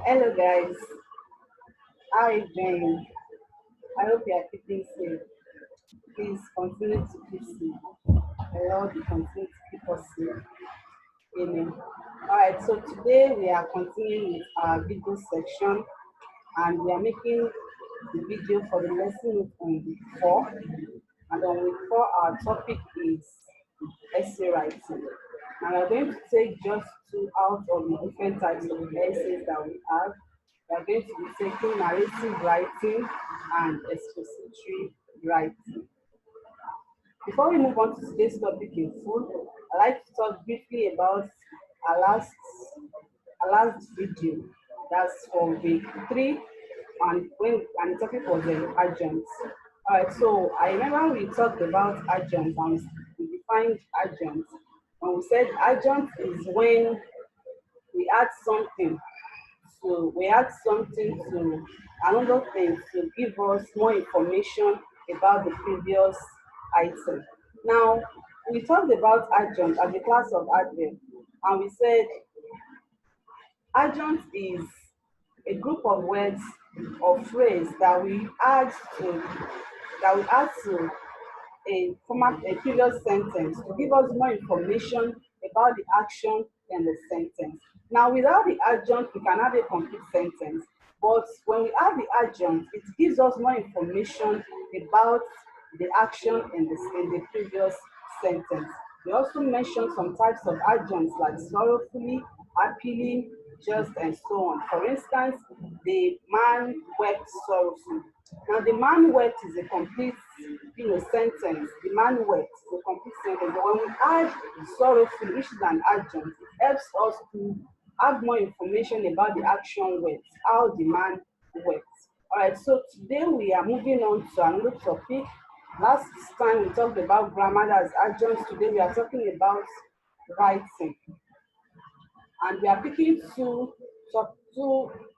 Hello guys, how are you doing? I hope you are keeping safe. Please continue to keep safe. The Lord will continue to keep us safe. Amen. Alright, so today we are continuing with our video section and we are making the video for the lesson note on week 4. And on week 4 our topic is essay writing. And we're going to take just two out of the different types of essays that we have. We are going to be taking narrative writing and expository writing. Before we move on to today's topic in full, I'd like to talk briefly about our last video. That's for week 3, and the topic was adjuncts. Alright, so I remember we talked about adjuncts and we defined adjuncts. And we said adjunct is when we add something to another thing to give us more information about the previous item. Now, we talked about adjunct as a class of adverb, and we said adjunct is a group of words or phrase that we add to a previous sentence to give us more information about the action in the sentence. Now, without the adjunct, we can have a complete sentence. But when we add the adjunct, it gives us more information about the action in the previous sentence. We also mentioned some types of adjuncts like sorrowfully, happily, just, and so on. For instance, the man wept sorrowfully. Now, the man wept is a complete, sentence. The man wept is a complete sentence. But when we add sorrowfully, which is an adjunct, it helps us to have more information about the action wept, how the man wept. All right. So today we are moving on to another topic. Last time we talked about grammar as adjuncts. Today we are talking about writing, and we are picking two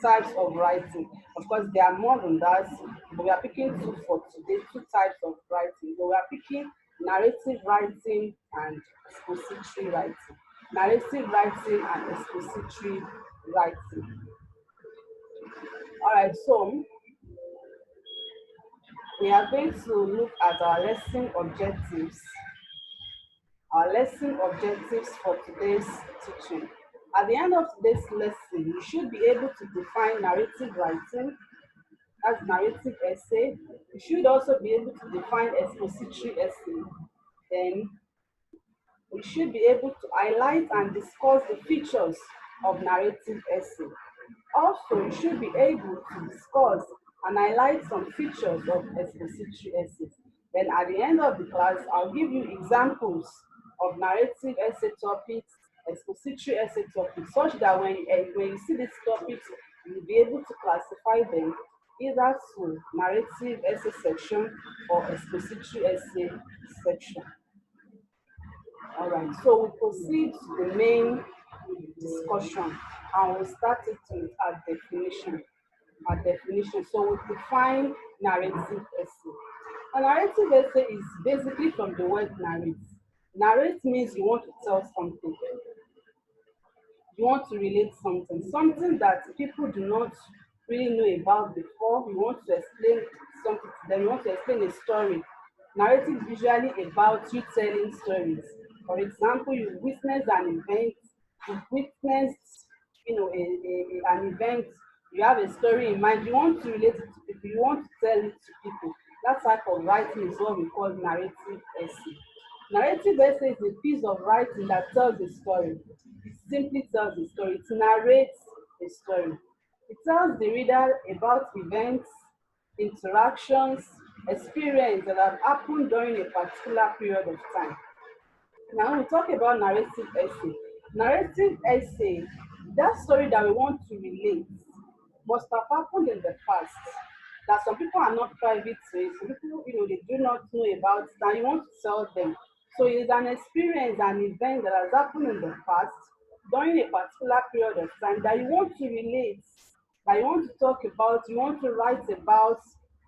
types of writing. Of course, there are more than that, but we are picking two for today, two types of writing. So we are picking narrative writing and expository writing. Narrative writing and expository writing. All right, so we are going to look at our lesson objectives. Our lesson objectives for today's teaching. At the end of today's lesson, you should be able to define narrative writing as narrative essay. You should also be able to define expository essay. Then we should be able to highlight and discuss the features of narrative essay. Also, you should be able to discuss and highlight some features of expository essays. Then at the end of the class, I'll give you examples of narrative essay topics, expository essay topics, such that when you see these topics, you'll be able to classify them either to narrative essay section or expository essay section. All right, so we proceed to the main discussion and we'll start it with our definition. So we define narrative essay. A narrative essay is basically from the word narrate. Narrate means you want to tell something. You want to relate something that people do not really know about before. You want to explain something to them. You want to explain a story. Narrative is usually about you telling stories. For example, you witnessed an event. You witnessed, an event. You have a story in mind. You want to relate it to people. You want to tell it to people. That type of writing is what we call narrative essay. Narrative essay is a piece of writing that tells a story. It simply tells a story. It narrates a story. It tells the reader about events, interactions, experiences that have happened during a particular period of time. Now we talk about narrative essay. Narrative essay, that story that we want to relate must have happened in the past. That some people are not privy to it. Some people, they do not know about it, and you want to tell them. So it's an experience, an event that has happened in the past during a particular period of time that you want to relate, that you want to talk about, you want to write about,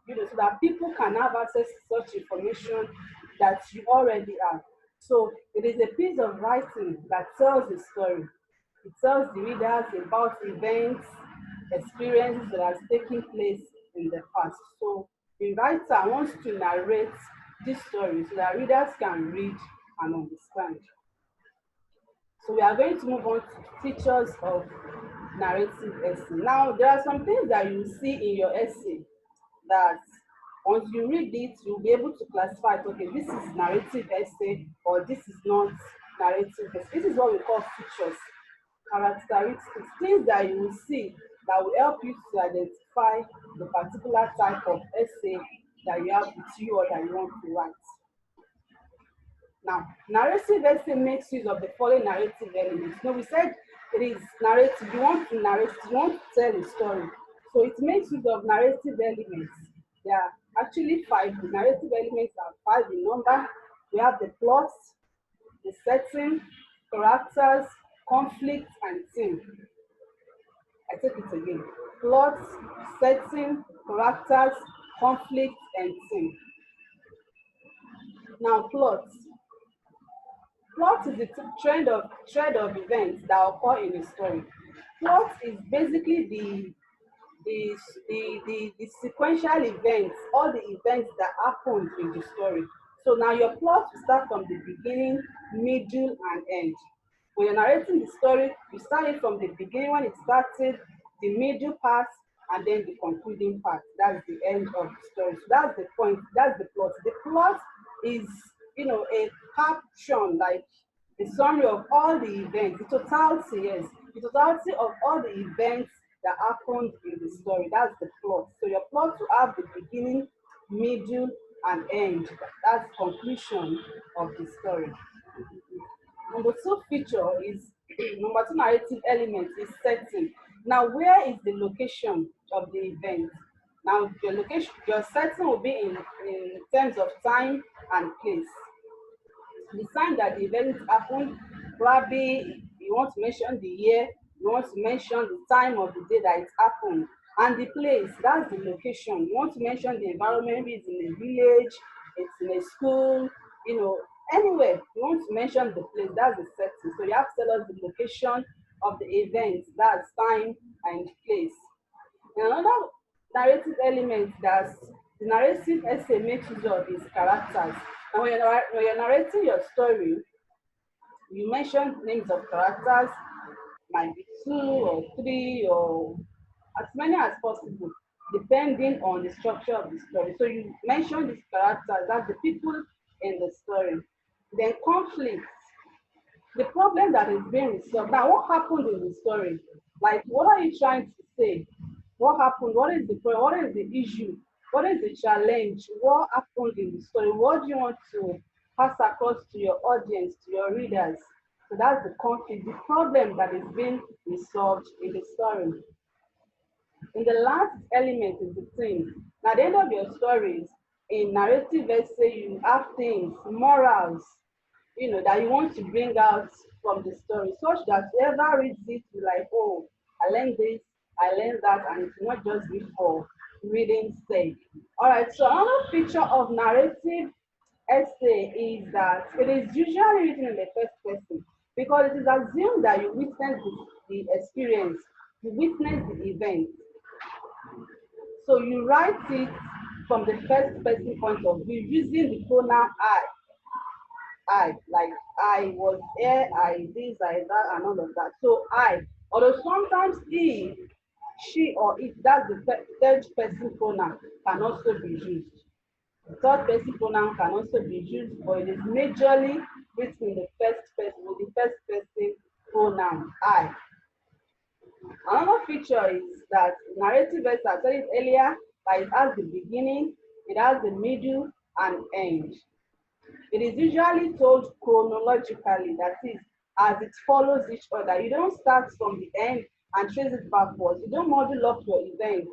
so that people can have access to such information that you already have. So it is a piece of writing that tells a story. It tells the readers about events, experiences that has taken place in the past. So the writer wants to narrate this story so that readers can read and understand. So we are going to move on to features of narrative essay. Now, there are some things that you see in your essay that once you read it, you'll be able to classify it. Okay, this is narrative essay or this is not narrative essay. This is what we call features, characteristics, things that you will see that will help you to identify the particular type of essay that you have with you or that you want to write. Now, narrative essay makes use of the following narrative elements. We said it is narrative. You want to narrate, you want to tell a story. So it makes use of narrative elements. There are actually five. The narrative elements are five in number. We have the plot, the setting, characters, conflict, and theme. I take it again. Plot, setting, characters, conflict, and theme. Now, plot. Plot is the thread of events that occur in a story. Plot is basically the, the sequential events, all the events that happened in the story. So now your plot will start from the beginning, middle, and end. When you're narrating the story, you start it from the beginning when it started, the middle part, and then the concluding part. That's the end of the story. So that's the point. That's the plot. The plot is, a caption, like a summary of all the events, the totality, yes, the totality of all the events that happened in the story. That's the plot. So your plot will have the beginning, middle, and end. That's conclusion of the story. Number two feature is number two narrative element is setting. Now, where is the location of the event? Now, your setting will be in terms of time and place. The time that the event happened, probably you want to mention the year, you want to mention the time of the day that it happened, and the place, that's the location. You want to mention the environment, maybe it's in a village, it's in a school, anywhere. You want to mention the place, that's the setting. So you have to tell us the location of the event, that's time and place. And another narrative element that the narrative essay makes use of is characters. And when you're narrating your story, you mention names of characters, might be two or three or as many as possible, depending on the structure of the story. So you mention these characters, that's the people in the story. Then conflict, the problem that is being resolved. Now, what happened in the story? Like, what are you trying to say? What happened? What is the problem? What is the issue? What is the challenge? What happened in the story? What do you want to pass across to your audience, to your readers? So that's the conflict, the problem that is being resolved in the story. And the last element is the theme. Now, at the end of your stories, in narrative essay, you have things, morals, that you want to bring out from the story, such that whoever reads it will like, oh, I learned this, I learned that, and it's not just be for reading's sake. All right, so another feature of narrative essay is that it is usually written in the first person because it is assumed that you witness the experience, you witness the event. So you write it from the first person point of view using the pronoun I, like I was there, I this, I that, and all of that. So I, although sometimes he, she, or it, that's the third person pronoun, can also be used. The third person pronoun can also be used, but it is majorly written in the first person with the first person pronoun I. Another feature is that narrative essay, I said it earlier, that it has the beginning, it has the middle, and end. It is usually told chronologically, that is, as it follows each other. You don't start from the end and trace it backwards. You don't model up your events.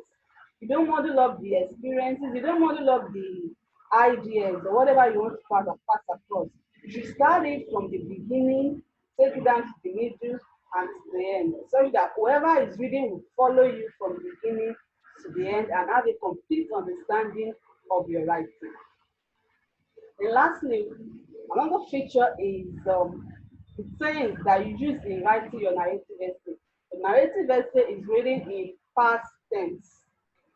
You don't model up the experiences. You don't model up the ideas or whatever you want to pass across. You should start it from the beginning, take it down to the middle, and to the end, so that whoever is reading will follow you from the beginning to the end and have a complete understanding of your writing. And lastly, another feature is the things that you use in writing your narrative essay. The narrative essay is written in past tense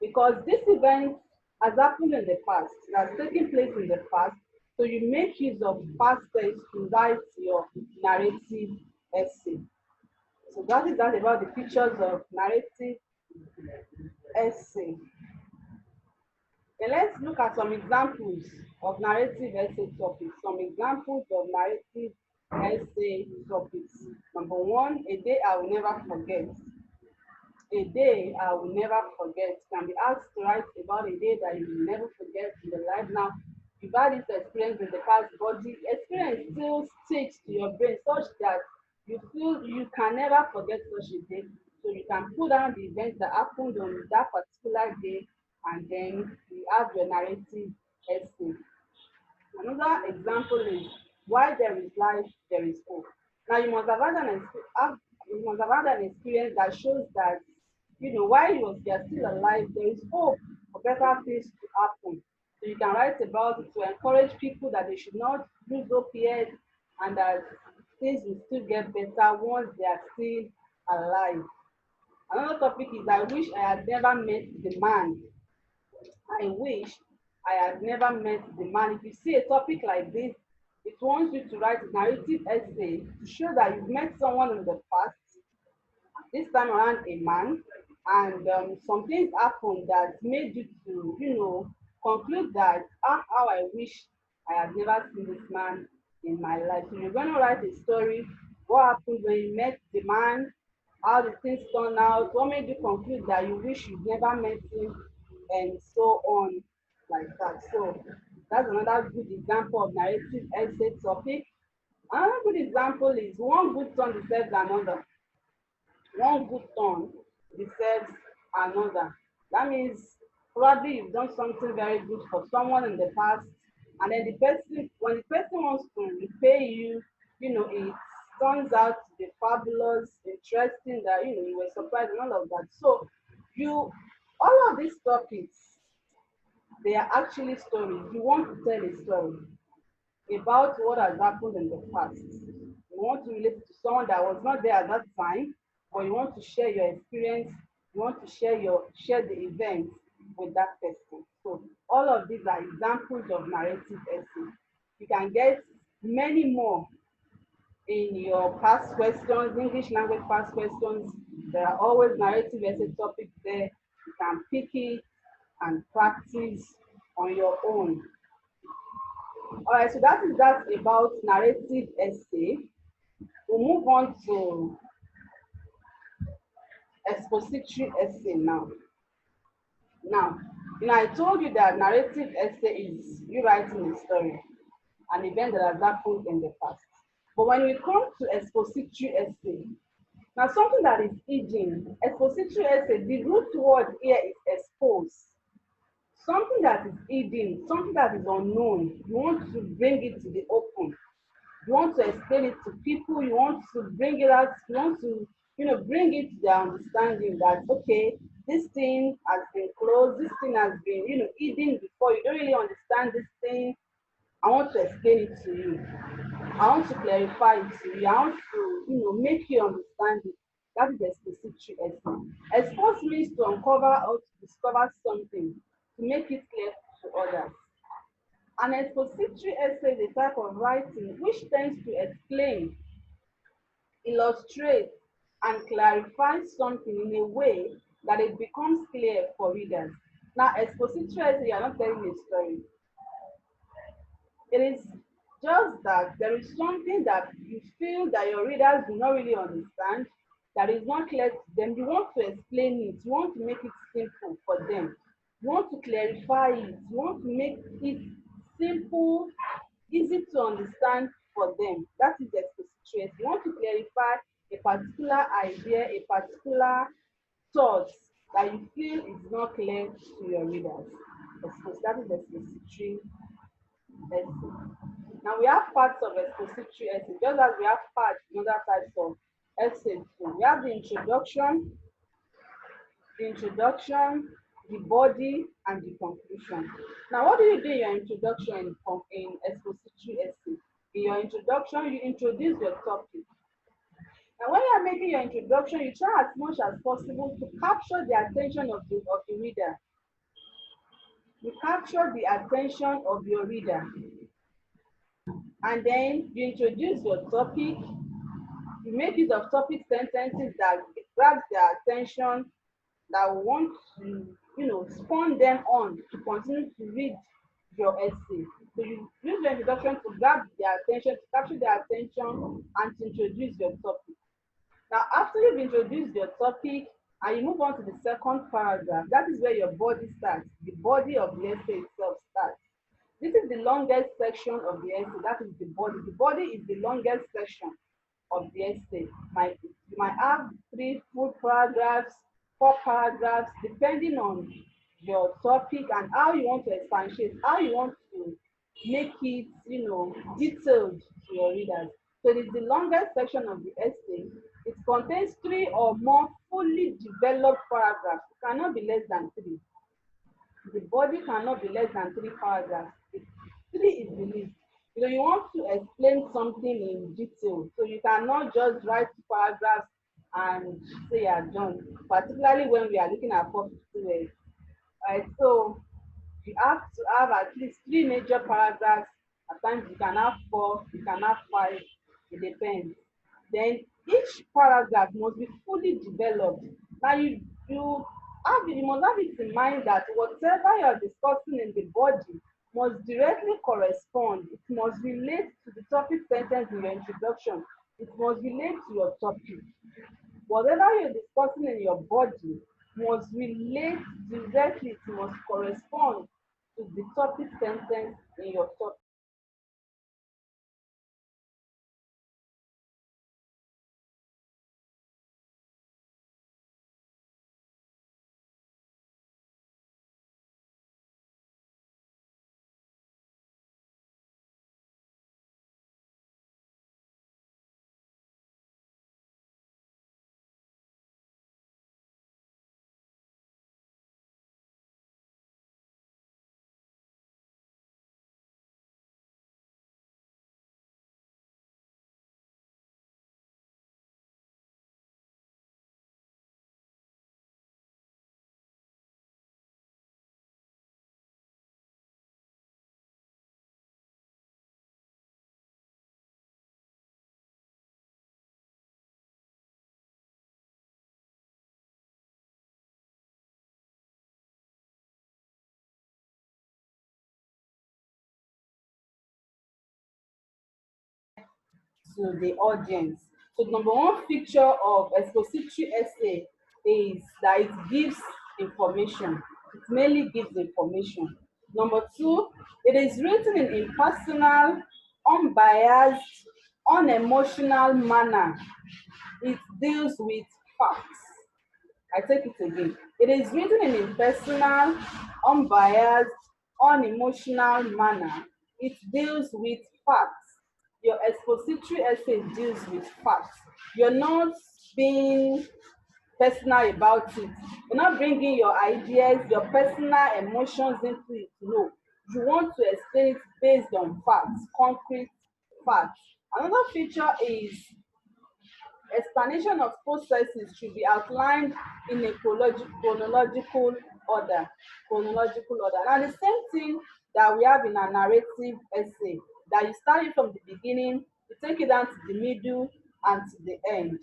because this event has happened in the past, it has taken place in the past. So you make use of past tense to write your narrative essay. So that is that about the features of narrative essay. Then let's look at some examples of narrative essay topics. Some examples of narrative essay topics. Number one, a day I will never forget. A day I will never forget. Can be asked to write about a day that you will never forget in your life. Now, you've had this experience in the past, but the experience still sticks to your brain such that you feel you can never forget such a day. So you can put down the events that happened on that particular day, and then you have your narrative essay. Another example is why there is life, there is hope. Now you must have had you must have had an experience that shows that while you're still alive, there is hope for better things to happen. So you can write about it to encourage people that they should not lose hope yet and that things will still get better once they are still alive. Another topic is I wish I had never met the man. I wish I had never met the man. If you see a topic like this, it wants you to write a narrative essay to show that you've met someone in the past, this time around a man, and some things happened that made you to, conclude that how I wish I had never seen this man in my life. So you're going to write a story, what happened when you met the man, how the things turned out, what made you conclude that you wish you'd never met him, and so on like that. So that's another good example of narrative essay topic. Another good example is one good turn deserves another. One good turn deserves another. That means probably you've done something very good for someone in the past, and then when the person wants to repay you, it turns out to be fabulous, interesting, that you were surprised and all of that. So all of these topics, they are actually stories. You want to tell a story about what has happened in the past. You want to relate to someone that was not there at that time, but you want to share your experience, you want to share the event with that person. So all of these are examples of narrative essay. You can get many more in your past questions, English language past questions. There are always narrative essay topics there. You can pick it and practice on your own. All right, so that is that about narrative essay. We'll move on to expository essay now. Now, I told you that narrative essay is you writing a story, an event that has happened in the past. But when we come to expository essay, now something that is hidden, expository essay, the root word here is expose. Something that is hidden, something that is unknown, you want to bring it to the open. You want to explain it to people, you want to bring it out, you want to, bring it to their understanding that, okay, this thing has been closed, this thing has been, hidden before, you don't really understand this thing. I want to explain it to you. I want to clarify it to you. I want to, make you understand it. That is expository essay. Expose means to uncover or to discover something, to make it clear to others. An expository essay is a type of writing which tends to explain, illustrate, and clarify something in a way that it becomes clear for readers. Now, expository essay, you are not telling a story. It is just that there is something that you feel that your readers do not really understand, that is not clear to them. You want to explain it, you want to make it simple for them, you want to clarify it, you want to make it simple, easy to understand for them. That is the expository. You want to clarify a particular idea, a particular thought that you feel is not clear to your readers. That is the expository essay. Now we have parts of expository essay, just as we have parts in other types of essays. So we have the introduction, the body, and the conclusion. Now, what do you do in your introduction in expository essay? In your introduction, you introduce your topic. And when you are making your introduction, you try as much as possible to capture the attention of the reader. You capture the attention of your reader. And then you introduce your topic. You make use of topic sentences that grabs their attention, that want to, spur them on to continue to read your essay. So you use your introduction to grab their attention, to capture their attention, and to introduce your topic. Now, after you've introduced your topic and you move on to the second paragraph, that is where your body starts. The body of the essay itself starts. This is the longest section of the essay. That is the body. The body is the longest section of the essay. You might have 3 full paragraphs, 4 paragraphs, depending on your topic and how you want to expatiate, how you want to make it, detailed to your readers. So it is the longest section of the essay. It contains 3 or more fully developed paragraphs. It cannot be less than 3. The body cannot be less than 3 paragraphs. 3 is the least. You want to explain something in detail, so you cannot just write 2 paragraphs and say you are done, particularly when we are looking at 450 words. Right? So you have to have at least 3 major paragraphs. At times you can have 4, you can have 5, it depends. Then each paragraph must be fully developed. Now you must have it in mind that whatever you're discussing in the body must directly correspond. It must relate to the topic sentence in your introduction. It must relate to your topic. Whatever you're discussing in your body must relate directly, it must correspond to the topic sentence in your topic. To the audience. So the number one feature of expository essay is that it gives information. It mainly gives information. Number two, it is written in impersonal, unbiased, unemotional manner. It deals with facts. I take it again. It is written in a personal, unbiased, unemotional manner. It deals with facts. Your expository essay deals with facts. You're not being personal about it. You're not bringing your ideas, your personal emotions into it. No. You want to explain it based on facts, concrete facts. Another feature is explanation of processes should be outlined in a chronological order. Chronological order. Now the same thing that we have in a narrative essay, that you start it from the beginning, you take it down to the middle and to the end.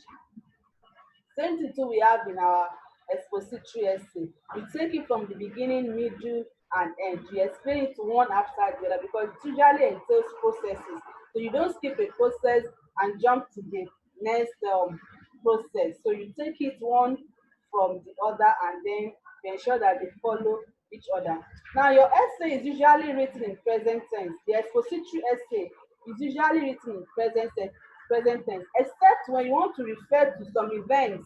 Same thing too we have in our expository essay. We take it from the beginning, middle, and end. We explain it one after the other because it usually entails processes. So you don't skip a process and jump to the next process. So you take it one from the other and then you ensure that they follow each other. Now your essay is usually written in present tense. The expository essay is usually written in present tense, except when you want to refer to some events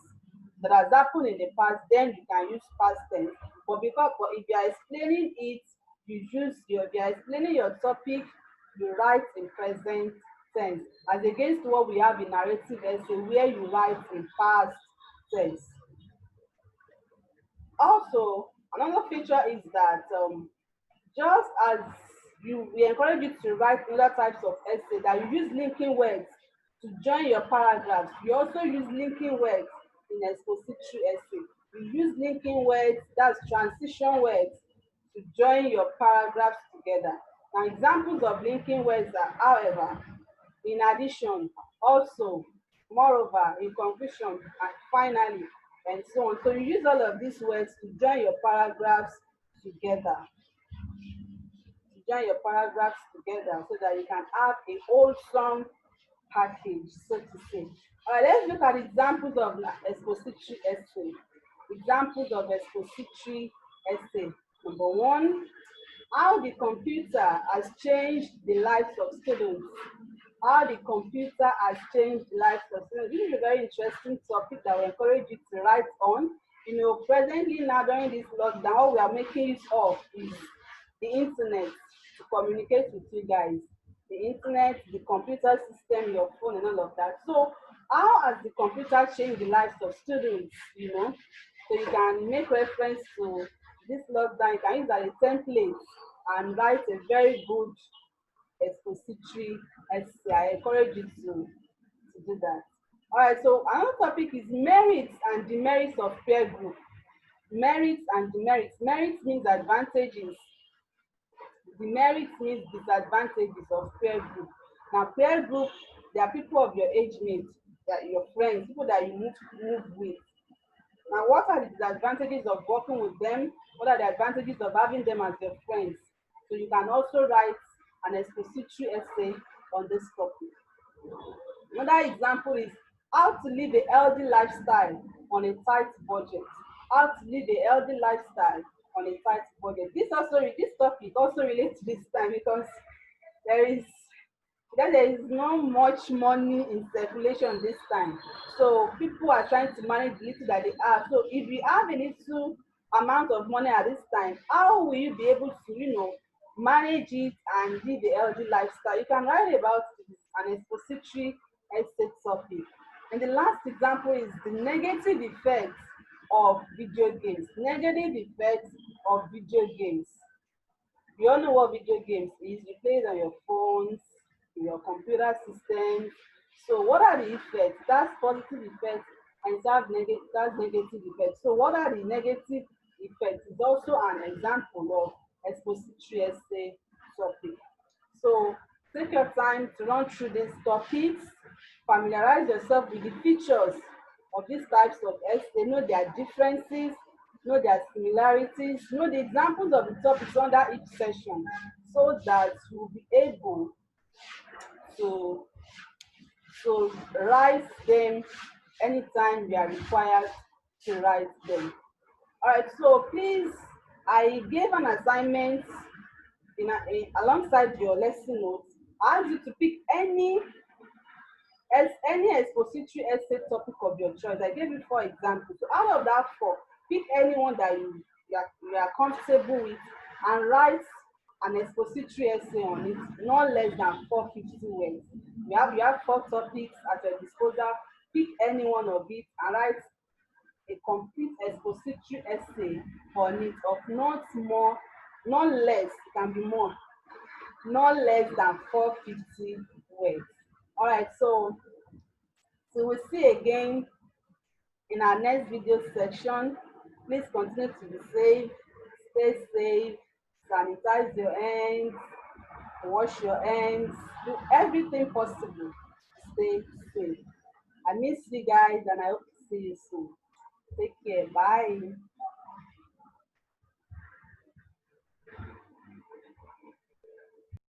that has happened in the past, then you can use past tense. But if you are explaining it, if you are explaining your topic, you write in present tense, as against what we have in narrative essay where you write in past tense. Also, another feature is that just as we encourage you to write other types of essay, that you use linking words to join your paragraphs. You also use linking words in expository essay. You use linking words, that's transition words, to join your paragraphs together. Now, examples of linking words are however, in addition, also, moreover, in conclusion, and finally, and so on. So you use all of these words to join your paragraphs together. To join your paragraphs together so that you can have a wholesome package, so to say. All right, let's look at examples of expository essay. Examples of expository essay. Number one, how the computer has changed the lives of students. How the computer has changed the lives of students. This is a very interesting topic that we encourage you to write on. Presently now during this lockdown, what we are making use of is the internet to communicate with you guys. The internet, the computer system, your phone, and all of that. So, how has the computer changed the lives of students? So you can make reference to this lockdown. You can use as a template and write a very good expository essay. I encourage you to do that. All right, so another topic is merits and demerits of peer group. Merits and demerits. Merits means advantages. Demerits means disadvantages of peer group. Now, peer group, they are people of your age mate, that your friends, people that you move with. Now, what are the disadvantages of working with them? What are the advantages of having them as your friends? So you can also write an expository essay on this topic. Another example is how to live a healthy lifestyle on a tight budget. How to live a healthy lifestyle on a tight budget. This topic also relates to this time because there is there is not much money in circulation this time. So people are trying to manage the little that they have. So if you have a little amount of money at this time, how will you be able to, manage it and live a healthy lifestyle? You can write about an expository essay topic. And the last example is the negative effects of video games. Negative effects of video games. You all know what video games is. You play it on your phones, your computer systems. So what are the effects? That's positive effects and that's negative effects. So what are the negative effects? It's also an example of expository essay topic. So take your time to run through these topics, familiarize yourself with the features of these types of essay, know their differences, know their similarities, know the examples of the topics under each session so that you'll be able to, write them anytime you are required to write them. All right, so please, I gave an assignment alongside your lesson notes. I asked you to pick any expository essay topic of your choice. I gave you 4 examples. So out of that 4, pick anyone that you are comfortable with and write an expository essay on it, not less than 450 words. You have 4 topics at your disposal. Pick any one of it and write a complete expository essay on it of not less, it can be more, not less than 450 words. All right, so we'll see again in our next video section. Please continue to be safe, stay safe, sanitize your hands, wash your hands, do everything possible to stay safe. I miss you guys and I hope to see you soon. Take care. Bye.